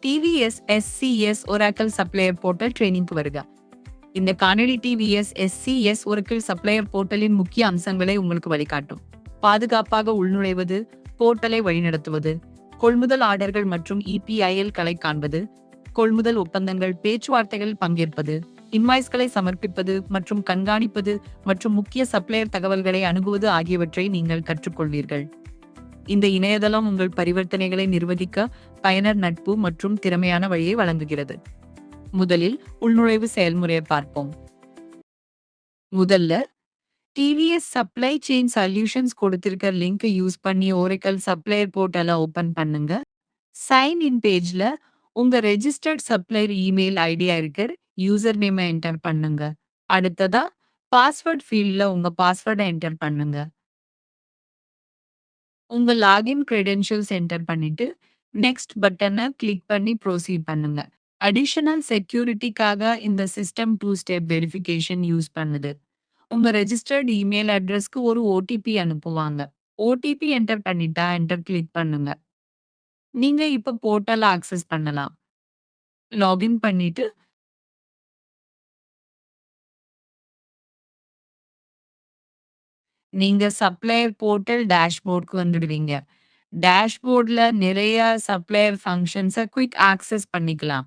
TVS SCS Oracle supplier portal ட்ரெயினிங்க்கு வருக. இந்த காணொளி டிவிஎஸ் எஸ்சிஎஸ் ஒராக்கல் சப்ளையர் போர்ட்டலின் முக்கிய அம்சங்களை உங்களுக்கு வழிகாட்டும். பாதுகாப்பாக உள்நுழைவது, போர்ட்டலை வழிநடத்துவது, கொள்முதல் ஆர்டர்கள் மற்றும் இபிஐஎல் களை காண்பது, கொள்முதல் ஒப்பந்தங்கள் பேச்சுவார்த்தைகள் பங்கேற்பது, இன்வாய்ஸ்களை சமர்ப்பிப்பது மற்றும் கண்காணிப்பது மற்றும் முக்கிய சப்ளையர் தகவல்களை அணுகுவது ஆகியவற்றை நீங்கள் கற்றுக்கொள்வீர்கள். இந்த இணையதளம் உங்கள் பரிவர்த்தனைகளை நிர்வகிக்க பயனர் நட்பு மற்றும் திறமையான வழியை வழங்குகிறது. முதலில் உள்நுழைவு செயல்முறையை பார்ப்போம். முதல்ல டிவிஎஸ் சப்ளை செயின் சொல்யூஷன்ஸ் கொடுத்திருக்க லிங்க் யூஸ் பண்ணி ஓரக்கல் சப்ளையர் போர்ட்டலை ஓபன் பண்ணுங்க. சைன் இன் பேஜ்ல உங்க ரெஜிஸ்டர்ட் சப்ளையர் இமெயில் ஐடியா இருக்கிற யூசர் நேம் என்டர் பண்ணுங்க. அடுத்ததா பாஸ்வேர்ட் ஃபீல்ட்ல உங்க பாஸ்வேர்டை என்டர் பண்ணுங்க. உங்க லாகின் கிரெடென்ஷியல்ஸ் என்டர் பண்ணிட்டு நெக்ஸ்ட் பட்டனை கிளிக் பண்ணி ப்ரோசீட் பண்ணுங்க. அடிஷனல் செக்யூரிட்டிக்காக இந்த சிஸ்டம் 2 ஸ்டெப் வெரிஃபிகேஷன் யூஸ் பண்ணுது. உங்க ரெஜிஸ்டர்ட் இமெயில் அட்ரஸ்க்கு ஒரு ஓடிபி அனுப்புவாங்க. ஓடிபி என்டர் பண்ணிட்டா என்டர் கிளிக் பண்ணுங்க. நீங்க இப்ப போர்ட்டல் ஆக்சஸ் பண்ணலாம். லாகின் பண்ணிட்டு நீங்க சப்ளையர் போர்ட்டல் டேஷ்போர்டுக்கு வந்துடுவீங்க. டேஷ்போர்ட்ல நிறைய சப்ளையர் ஃபங்ஷன்ஸை குயிக் ஆக்சஸ் பண்ணிக்கலாம்.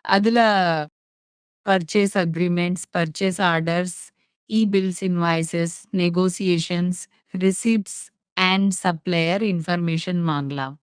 அதுல purchase agreements, purchase orders, e bills, invoices, negotiations, receipts and supplier information வாங்கலாம்.